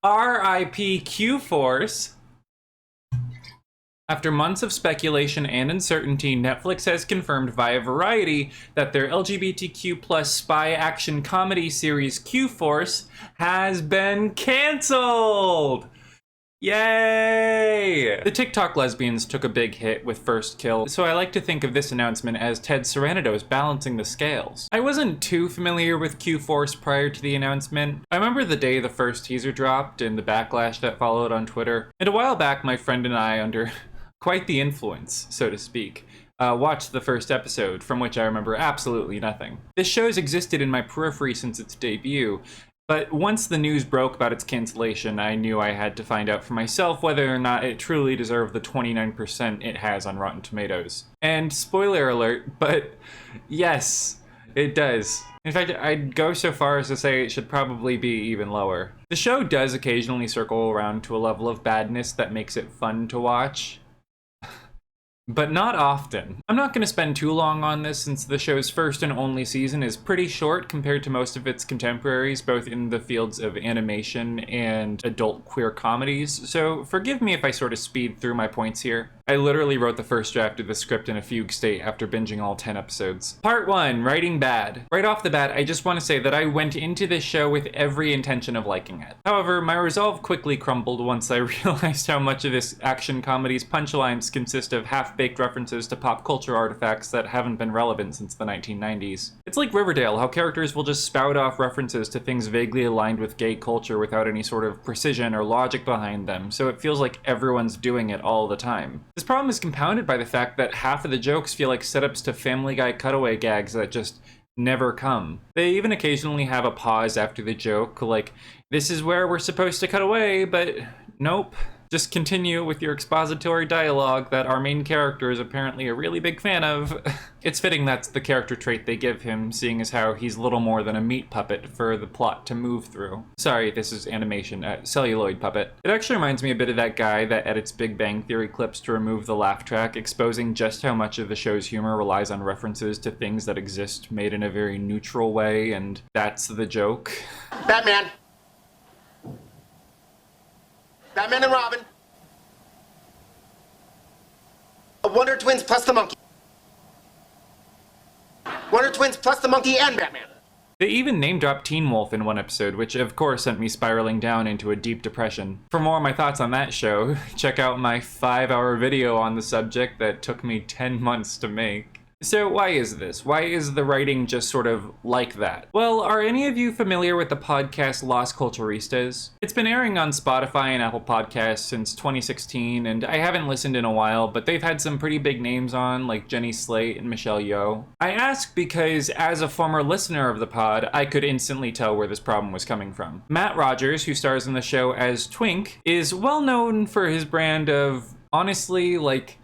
R.I.P Q-Force. After months of speculation and uncertainty, Netflix has confirmed via Variety that their LGBTQ+ spy action comedy series Q-Force has been cancelled! Yay! The TikTok lesbians took a big hit with First Kill, so I like to think of this announcement as Ted Sarandos balancing the scales. I wasn't too familiar with Q-Force prior to the announcement. I remember the day the first teaser dropped and the backlash that followed on Twitter. And a while back, my friend and I, under quite the influence, so to speak, watched the first episode, from which I remember absolutely nothing. This show's existed in my periphery since its debut, but once the news broke about its cancellation, I knew I had to find out for myself whether or not it truly deserved the 29% it has on Rotten Tomatoes. And spoiler alert, but yes, it does. In fact, I'd go so far as to say it should probably be even lower. The show does occasionally circle around to a level of badness that makes it fun to watch, but not often. I'm not going to spend too long on this since the show's first and only season is pretty short compared to most of its contemporaries, both in the fields of animation and adult queer comedies, so forgive me if I sort of speed through my points here. I literally wrote the first draft of the script in a fugue state after binging all 10 episodes. Part 1, writing bad. Right off the bat, I just want to say that I went into this show with every intention of liking it. However, my resolve quickly crumbled once I realized how much of this action comedy's punchlines consist of half-baked references to pop culture artifacts that haven't been relevant since the 1990s. It's like Riverdale, how characters will just spout off references to things vaguely aligned with gay culture without any sort of precision or logic behind them, so it feels like everyone's doing it all the time. This problem is compounded by the fact that half of the jokes feel like setups to Family Guy cutaway gags that just never come. They even occasionally have a pause after the joke, like, this is where we're supposed to cut away, but nope. Just continue with your expository dialogue that our main character is apparently a really big fan of. It's fitting that's the character trait they give him, seeing as how he's little more than a meat puppet for the plot to move through. Sorry, this is animation, celluloid puppet. It actually reminds me a bit of that guy that edits Big Bang Theory clips to remove the laugh track, exposing just how much of the show's humor relies on references to things that exist made in a very neutral way, and that's the joke. Batman. Batman and Robin. Wonder Twins plus the monkey. Wonder Twins plus the monkey and Batman. They even name-dropped Teen Wolf in one episode, which of course sent me spiraling down into a deep depression. For more of my thoughts on that show, check out my 5-hour video on the subject that took me 10 months to make. So why is this? Why is the writing just sort of like that? Well, are any of you familiar with the podcast Las Culturistas? It's been airing on Spotify and Apple Podcasts since 2016, and I haven't listened in a while, but they've had some pretty big names on, like Jenny Slate and Michelle Yeoh. I ask because, as a former listener of the pod, I could instantly tell where this problem was coming from. Matt Rogers, who stars in the show as Twink, is well known for his brand of, honestly, like,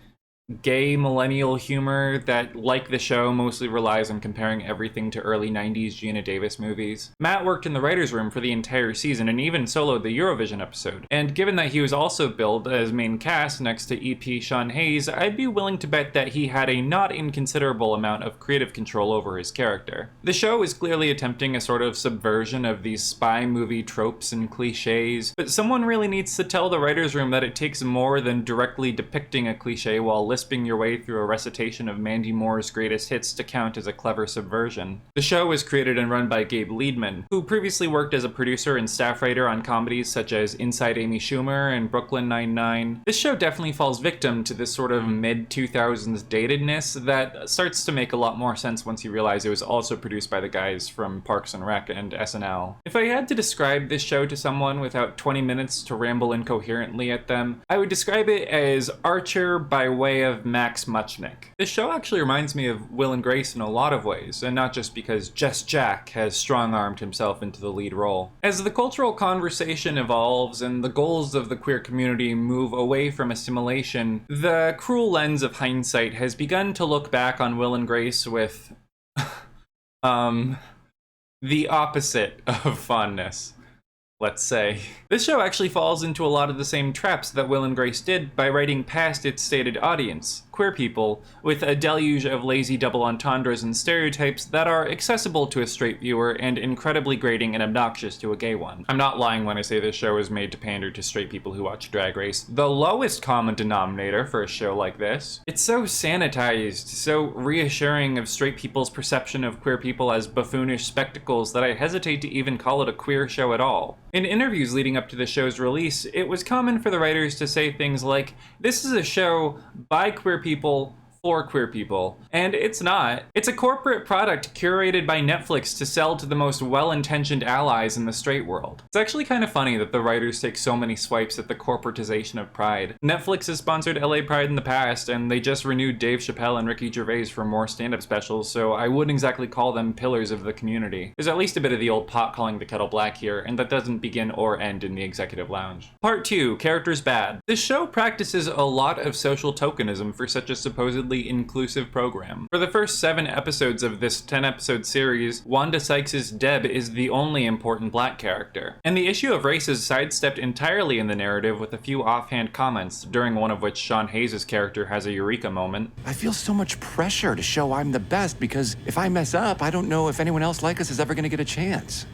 gay millennial humor that, like the show, mostly relies on comparing everything to early 90s Geena Davis movies. Matt worked in the writer's room for the entire season and even soloed the Eurovision episode. And given that he was also billed as main cast next to EP Sean Hayes, I'd be willing to bet that he had a not inconsiderable amount of creative control over his character. The show is clearly attempting a sort of subversion of these spy movie tropes and cliches, but someone really needs to tell the writer's room that it takes more than directly depicting a cliche while lisping your way through a recitation of Mandy Moore's greatest hits to count as a clever subversion. The show was created and run by Gabe Liedman, who previously worked as a producer and staff writer on comedies such as Inside Amy Schumer and Brooklyn Nine-Nine. This show definitely falls victim to this sort of mid-2000s datedness that starts to make a lot more sense once you realize it was also produced by the guys from Parks and Rec and SNL. If I had to describe this show to someone without 20 minutes to ramble incoherently at them, I would describe it as Archer by way of Max Muchnick. This show actually reminds me of Will and Grace in a lot of ways, and not just because Just Jack has strong-armed himself into the lead role. As the cultural conversation evolves and the goals of the queer community move away from assimilation, the cruel lens of hindsight has begun to look back on Will and Grace with the opposite of fondness, let's say. This show actually falls into a lot of the same traps that Will and Grace did by writing past its stated audience. queer people, with a deluge of lazy double entendres and stereotypes that are accessible to a straight viewer and incredibly grating and obnoxious to a gay one. I'm not lying when I say this show is made to pander to straight people who watch Drag Race, the lowest common denominator for a show like this. It's so sanitized, so reassuring of straight people's perception of queer people as buffoonish spectacles that I hesitate to even call it a queer show at all. In interviews leading up to the show's release, it was common for the writers to say things like, "This is a show by queer people, for queer people." And it's not. It's a corporate product curated by Netflix to sell to the most well-intentioned allies in the straight world. It's actually kind of funny that the writers take so many swipes at the corporatization of Pride. Netflix has sponsored LA Pride in the past, and they just renewed Dave Chappelle and Ricky Gervais for more stand-up specials, so I wouldn't exactly call them pillars of the community. There's at least a bit of the old pot calling the kettle black here, and that doesn't begin or end in the executive lounge. Part 2, characters bad. This show practices a lot of social tokenism for such a supposedly inclusive program. For the first 7 episodes of this 10-episode series, Wanda Sykes' Deb is the only important black character. And the issue of race is sidestepped entirely in the narrative with a few offhand comments, during one of which Sean Hayes' character has a eureka moment. I feel so much pressure to show I'm the best because if I mess up, I don't know if anyone else like us is ever gonna get a chance.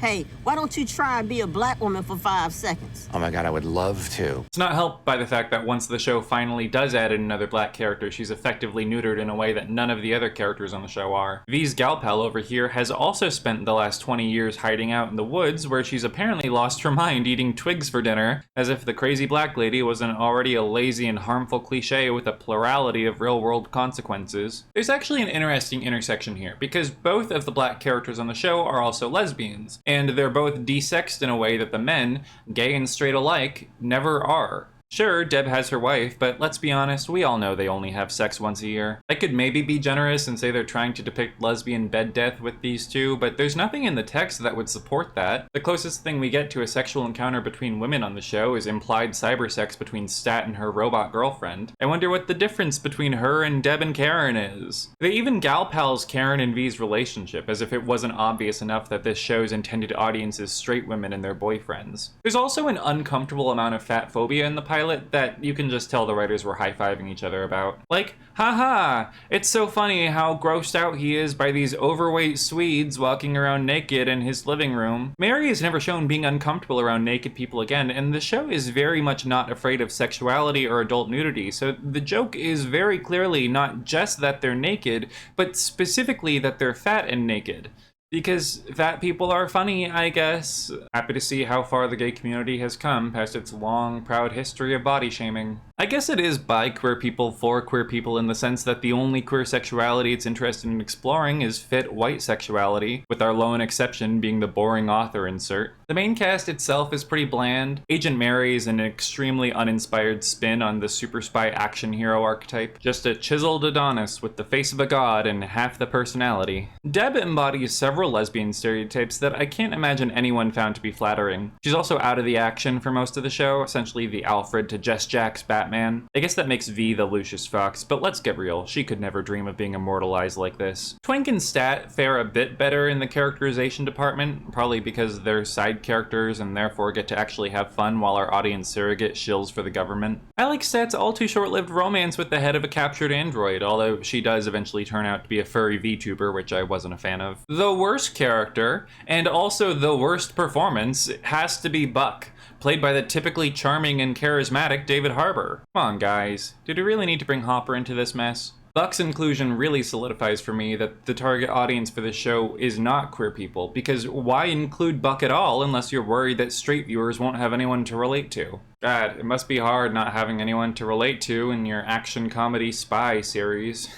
Hey, why don't you try and be a black woman for 5 seconds? Oh my god, I would love to. It's not helped by the fact that once the show finally does add in another black character, she's effectively neutered in a way that none of the other characters on the show are. V's gal pal over here has also spent the last 20 years hiding out in the woods, where she's apparently lost her mind eating twigs for dinner, as if the crazy black lady wasn't already a lazy and harmful cliche with a plurality of real-world consequences. There's actually an interesting intersection here, because both of the black characters on the show are also lesbians, and they're both desexed in a way that the men, gay and straight alike, never are. Sure, Deb has her wife, but let's be honest, we all know they only have sex once a year. I could maybe be generous and say they're trying to depict lesbian bed death with these two, but there's nothing in the text that would support that. The closest thing we get to a sexual encounter between women on the show is implied cybersex between Stat and her robot girlfriend. I wonder what the difference between her and Deb and Karen is. They even gal pals Karen and V's relationship, as if it wasn't obvious enough that this show's intended audience is straight women and their boyfriends. There's also an uncomfortable amount of fat phobia in the pilot that you can just tell the writers were high-fiving each other about. Like, haha, it's so funny how grossed out he is by these overweight Swedes walking around naked in his living room. Mary is never shown being uncomfortable around naked people again, and the show is very much not afraid of sexuality or adult nudity, so the joke is very clearly not just that they're naked, but specifically that they're fat and naked. Because fat people are funny, I guess. Happy to see how far the gay community has come past its long, proud history of body shaming. I guess it is by queer people for queer people in the sense that the only queer sexuality it's interested in exploring is fit white sexuality, with our lone exception being the boring author insert. The main cast itself is pretty bland. Agent Mary is an extremely uninspired spin on the super spy action hero archetype. Just a chiseled Adonis with the face of a god and half the personality. Deb embodies several lesbian stereotypes that I can't imagine anyone found to be flattering. She's also out of the action for most of the show, essentially the Alfred to Jess Jack's Batman. I guess that makes V the Lucius Fox, but let's get real, she could never dream of being immortalized like this. Twink and Stat fare a bit better in the characterization department, probably because they're side characters and therefore get to actually have fun while our audience surrogate shills for the government. I like Stat's all too short-lived romance with the head of a captured android, although she does eventually turn out to be a furry VTuber, which I wasn't a fan of. The worst character, and also the worst performance, has to be Buck, played by the typically charming and charismatic David Harbour. Come on, guys. Did we really need to bring Hopper into this mess? Buck's inclusion really solidifies for me that the target audience for this show is not queer people, because why include Buck at all unless you're worried that straight viewers won't have anyone to relate to? God, it must be hard not having anyone to relate to in your action comedy spy series.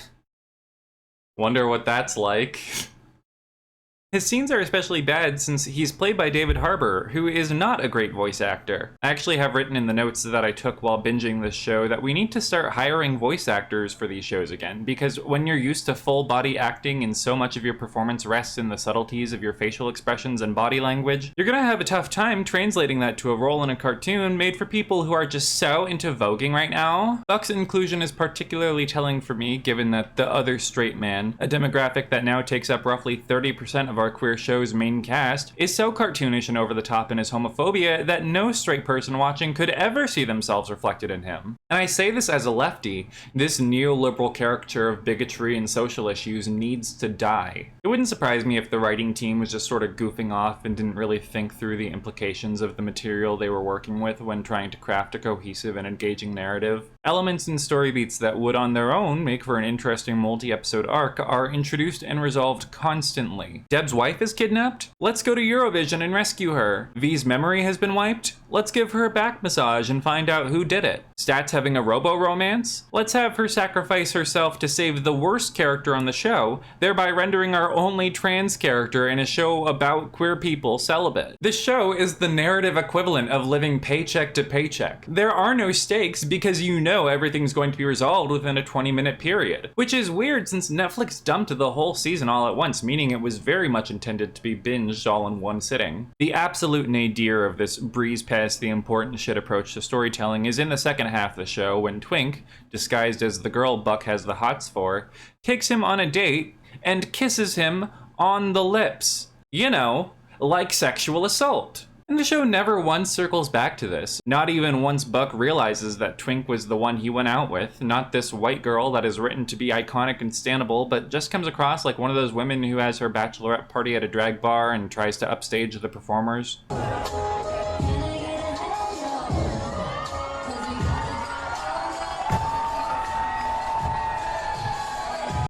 Wonder what that's like. His scenes are especially bad since he's played by David Harbour, who is not a great voice actor. I actually have written in the notes that I took while binging this show that we need to start hiring voice actors for these shows again, because when you're used to full body acting and so much of your performance rests in the subtleties of your facial expressions and body language, you're gonna have a tough time translating that to a role in a cartoon made for people who are just so into voguing right now. Buck's inclusion is particularly telling for me, given that the other straight man, a demographic that now takes up roughly 30% of our queer show's main cast is so cartoonish and over the top in his homophobia that no straight person watching could ever see themselves reflected in him. And I say this as a lefty, this neoliberal caricature of bigotry and social issues needs to die. It wouldn't surprise me if the writing team was just sort of goofing off and didn't really think through the implications of the material they were working with when trying to craft a cohesive and engaging narrative. Elements and story beats that would on their own make for an interesting multi-episode arc are introduced and resolved constantly. Deb's wife is kidnapped? Let's go to Eurovision and rescue her. V's memory has been wiped? Let's give her a back massage and find out who did it. Stat's having a robo-romance? Let's have her sacrifice herself to save the worst character on the show, thereby rendering our only trans character in a show about queer people celibate. This show is the narrative equivalent of living paycheck to paycheck. There are no stakes because you know everything's going to be resolved within a 20-minute period, which is weird since Netflix dumped the whole season all at once, meaning it was very much intended to be binged all in one sitting. The absolute nadir of this breeze past the important shit approach to storytelling is in the second half of the show when Twink, disguised as the girl Buck has the hots for, takes him on a date and kisses him on the lips. You know, like sexual assault. And the show never once circles back to this, not even once Buck realizes that Twink was the one he went out with, not this white girl that is written to be iconic and standable, but just comes across like one of those women who has her bachelorette party at a drag bar and tries to upstage the performers.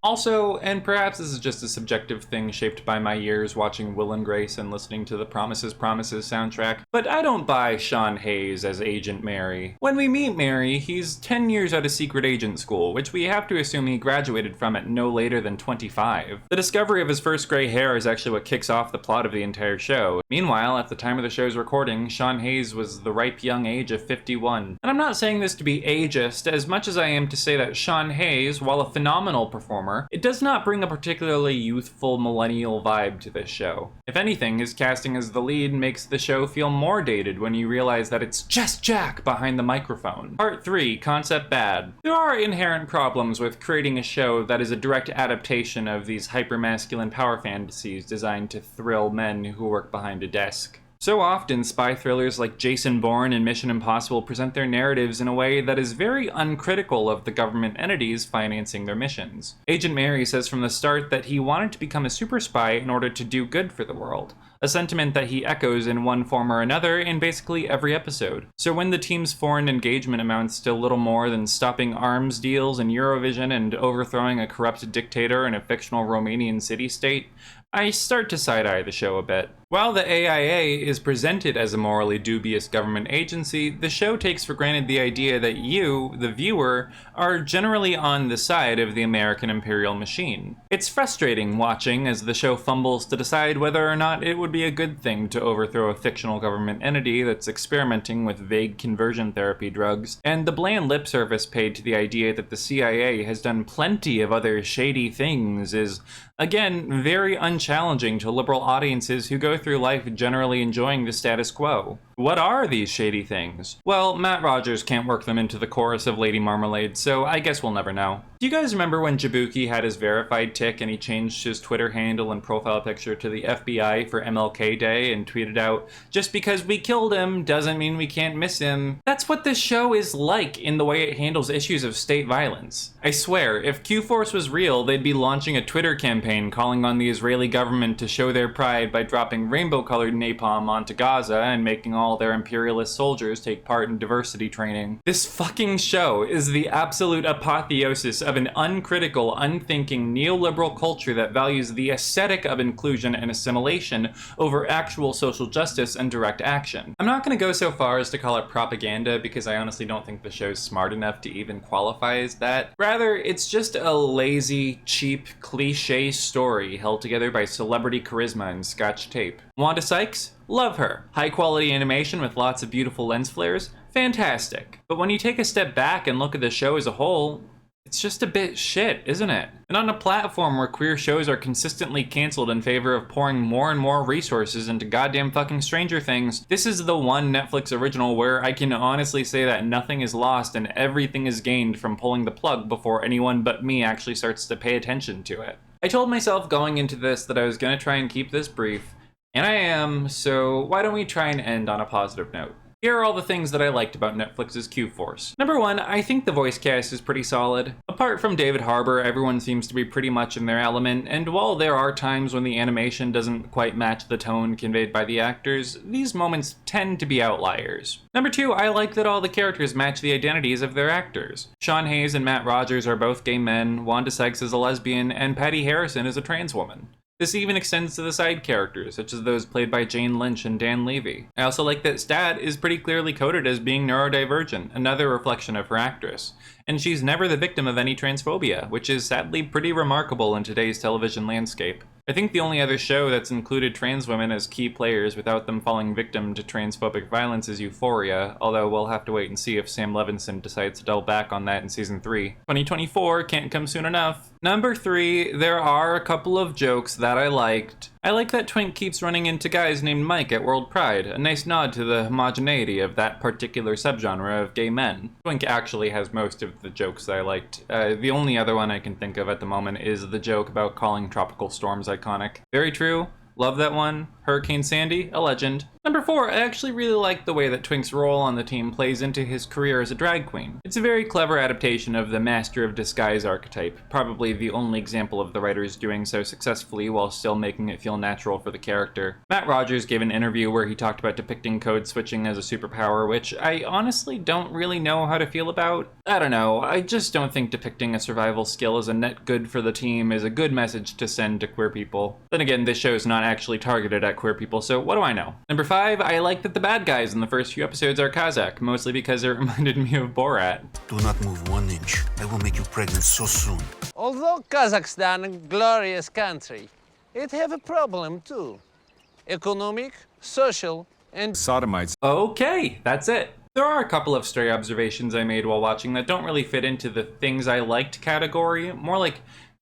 Also, and perhaps this is just a subjective thing shaped by my years watching Will and Grace and listening to the Promises Promises soundtrack, but I don't buy Sean Hayes as Agent Mary. When we meet Mary, he's 10 years out of secret agent school, which we have to assume he graduated from at no later than 25. The discovery of his first gray hair is actually what kicks off the plot of the entire show. Meanwhile, at the time of the show's recording, Sean Hayes was the ripe young age of 51. And I'm not saying this to be ageist as much as I am to say that Sean Hayes, while a phenomenal performer, it does not bring a particularly youthful millennial vibe to this show. If anything, his casting as the lead makes the show feel more dated when you realize that it's just Jack behind the microphone. Part 3, Concept Bad. There are inherent problems with creating a show that is a direct adaptation of these hyper-masculine power fantasies designed to thrill men who work behind a desk. So often, spy thrillers like Jason Bourne and Mission Impossible present their narratives in a way that is very uncritical of the government entities financing their missions. Agent Mary says from the start that he wanted to become a super spy in order to do good for the world, a sentiment that he echoes in one form or another in basically every episode. So when the team's foreign engagement amounts to little more than stopping arms deals in Eurovision and overthrowing a corrupt dictator in a fictional Romanian city-state, I start to side-eye the show a bit. While the AIA is presented as a morally dubious government agency, the show takes for granted the idea that you, the viewer, are generally on the side of the American imperial machine. It's frustrating watching as the show fumbles to decide whether or not it would be a good thing to overthrow a fictional government entity that's experimenting with vague conversion therapy drugs, and the bland lip service paid to the idea that the CIA has done plenty of other shady things is, again, very unchallenging to liberal audiences who go through life generally enjoying the status quo. What are these shady things? Well, Matt Rogers can't work them into the chorus of Lady Marmalade, so I guess we'll never know. Do you guys remember when Jabuki had his verified tick and he changed his Twitter handle and profile picture to the FBI for MLK Day and tweeted out, "Just because we killed him doesn't mean we can't miss him"? That's what this show is like in the way it handles issues of state violence. I swear, if Q-Force was real, they'd be launching a Twitter campaign calling on the Israeli government to show their pride by dropping rainbow-colored napalm onto Gaza and making all their imperialist soldiers take part in diversity training. This fucking show is the absolute apotheosis of an uncritical, unthinking, neoliberal culture that values the aesthetic of inclusion and assimilation over actual social justice and direct action. I'm not going to go so far as to call it propaganda because I honestly don't think the show's smart enough to even qualify as that. Rather, it's just a lazy, cheap, cliche story held together by celebrity charisma and scotch tape. Wanda Sykes? Love her. High quality animation with lots of beautiful lens flares? Fantastic. But when you take a step back and look at the show as a whole, it's just a bit shit, isn't it? And on a platform where queer shows are consistently canceled in favor of pouring more and more resources into goddamn fucking Stranger Things, this is the one Netflix original where I can honestly say that nothing is lost and everything is gained from pulling the plug before anyone but me actually starts to pay attention to it. I told myself going into this that I was going to try and keep this brief, and I am, so why don't we try and end on a positive note? Here are all the things that I liked about Netflix's Q-Force. Number one, I think the voice cast is pretty solid. Apart from David Harbour, everyone seems to be pretty much in their element, and while there are times when the animation doesn't quite match the tone conveyed by the actors, these moments tend to be outliers. Number two, I like that all the characters match the identities of their actors. Sean Hayes and Matt Rogers are both gay men, Wanda Sykes is a lesbian, and Patty Harrison is a trans woman. This even extends to the side characters, such as those played by Jane Lynch and Dan Levy. I also like that Stat is pretty clearly coded as being neurodivergent, another reflection of her actress. And she's never the victim of any transphobia, which is sadly pretty remarkable in today's television landscape. I think the only other show that's included trans women as key players without them falling victim to transphobic violence is Euphoria, although we'll have to wait and see if Sam Levinson decides to double back on that in season 3. 2024 can't come soon enough. Number 3, there are a couple of jokes that I liked. I like that Twink keeps running into guys named Mike at World Pride, a nice nod to the homogeneity of that particular subgenre of gay men. Twink actually has most of the jokes that I liked. The only other one I can think of at the moment is the joke about calling tropical storms iconic. Very true. Love that one. Hurricane Sandy, a legend. Number 4, I actually really like the way that Twink's role on the team plays into his career as a drag queen. It's a very clever adaptation of the Master of Disguise archetype, probably the only example of the writers doing so successfully while still making it feel natural for the character. Matt Rogers gave an interview where he talked about depicting code switching as a superpower, which I honestly don't really know how to feel about. I don't know, I just don't think depicting a survival skill as a net good for the team is a good message to send to queer people. Then again, this show is not actually targeted at queer people, so what do I know? Number 5, I like that the bad guys in the first few episodes are Kazakh, mostly because it reminded me of Borat. Do not move 1 inch. I will make you pregnant so soon. Although Kazakhstan a glorious country, it have a problem too. Economic, social, and Sodomites. Okay, that's it. There are a couple of stray observations I made while watching that don't really fit into the things I liked category, more like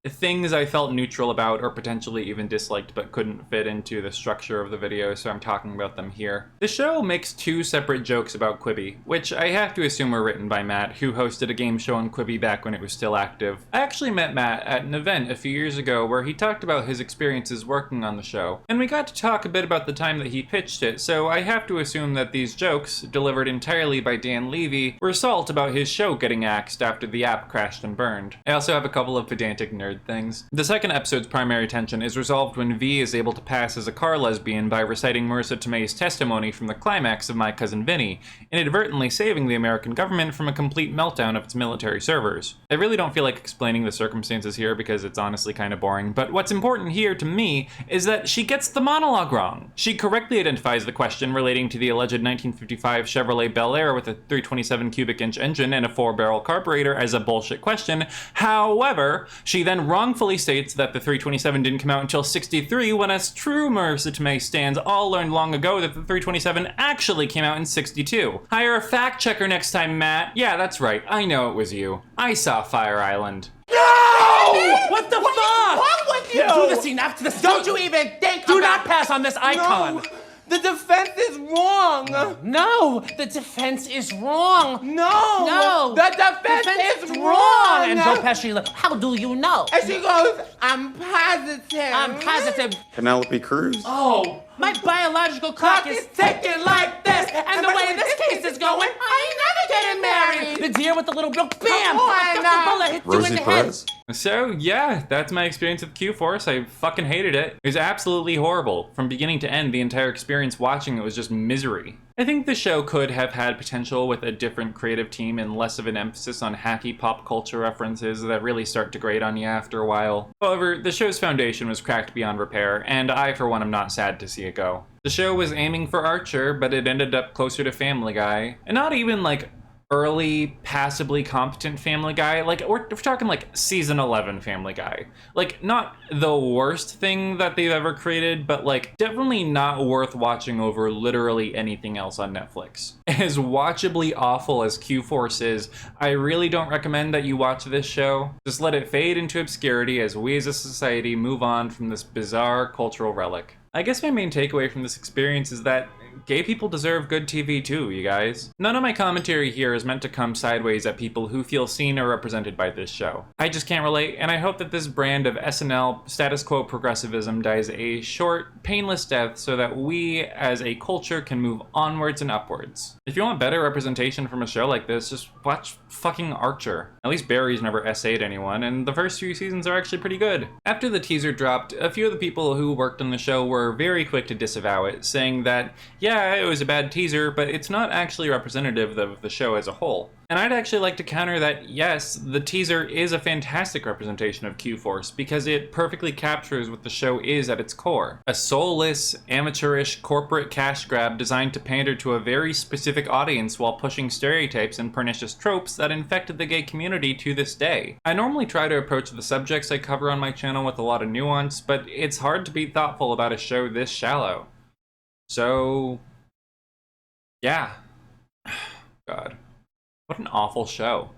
things I felt neutral about or potentially even disliked but couldn't fit into the structure of the video, so I'm talking about them here. The show makes 2 separate jokes about Quibi, which I have to assume were written by Matt, who hosted a game show on Quibi back when it was still active. I actually met Matt at an event a few years ago where he talked about his experiences working on the show, and we got to talk a bit about the time that he pitched it, so I have to assume that these jokes, delivered entirely by Dan Levy, were salt about his show getting axed after the app crashed and burned. I also have a couple of pedantic nerd things. The second episode's primary tension is resolved when V is able to pass as a car lesbian by reciting Marissa Tomei's testimony from the climax of My Cousin Vinny, inadvertently saving the American government from a complete meltdown of its military servers. I really don't feel like explaining the circumstances here because it's honestly kind of boring, but what's important here to me is that she gets the monologue wrong. She correctly identifies the question relating to the alleged 1955 Chevrolet Bel Air with a 327 cubic inch engine and a 4-barrel carburetor as a bullshit question. However, she then wrongfully states that the 327 didn't come out until 63, when as true Marissa Tomei stands all learned long ago that the 327 actually came out in 62. Hire a fact checker next time, Matt. Yeah, that's right. I know it was you. I saw Fire Island. No! What the fuck? What's wrong with you? Do this enough to this. Don't you even think Do about not pass on this icon. No, the defense is wrong. No, the defense is wrong. No. No. The defense is wrong. And Joe Pesci, how do you know? And she goes, I'm positive. I'm positive. Penelope Cruz? Oh, my biological clock is ticking like this. And the way this case is going, I ain't never getting married. The deer with the little bill, bam! The bullet hits you in Rosie the Perez? head. So yeah, that's my experience with Q-Force. I fucking hated it. It was absolutely horrible. From beginning to end, the entire experience watching it was just misery. I think the show could have had potential with a different creative team and less of an emphasis on hacky pop culture references that really start to grate on you after a while. However, the show's foundation was cracked beyond repair, and I for one am not sad to see it go. The show was aiming for Archer, but it ended up closer to Family Guy. And not even like early, passably competent Family Guy. Like, we're talking like season 11 Family Guy. Like, not the worst thing that they've ever created, but like definitely not worth watching over literally anything else on Netflix. As watchably awful as Q-Force is, I really don't recommend that you watch this show. Just let it fade into obscurity as we as a society move on from this bizarre cultural relic. I guess my main takeaway from this experience is that gay people deserve good TV too, you guys. None of my commentary here is meant to come sideways at people who feel seen or represented by this show. I just can't relate, and I hope that this brand of SNL status quo progressivism dies a short, painless death so that we as a culture can move onwards and upwards. If you want better representation from a show like this, just watch fucking Archer. At least Barry's never essayed anyone, and the first few seasons are actually pretty good. After the teaser dropped, a few of the people who worked on the show were very quick to disavow it, saying that, yeah, it was a bad teaser, but it's not actually representative of the show as a whole. And I'd actually like to counter that, yes, the teaser is a fantastic representation of Q-Force because it perfectly captures what the show is at its core. A soulless, amateurish corporate cash grab designed to pander to a very specific audience while pushing stereotypes and pernicious tropes that infected the gay community to this day. I normally try to approach the subjects I cover on my channel with a lot of nuance, but it's hard to be thoughtful about a show this shallow. So, yeah. God. What an awful show.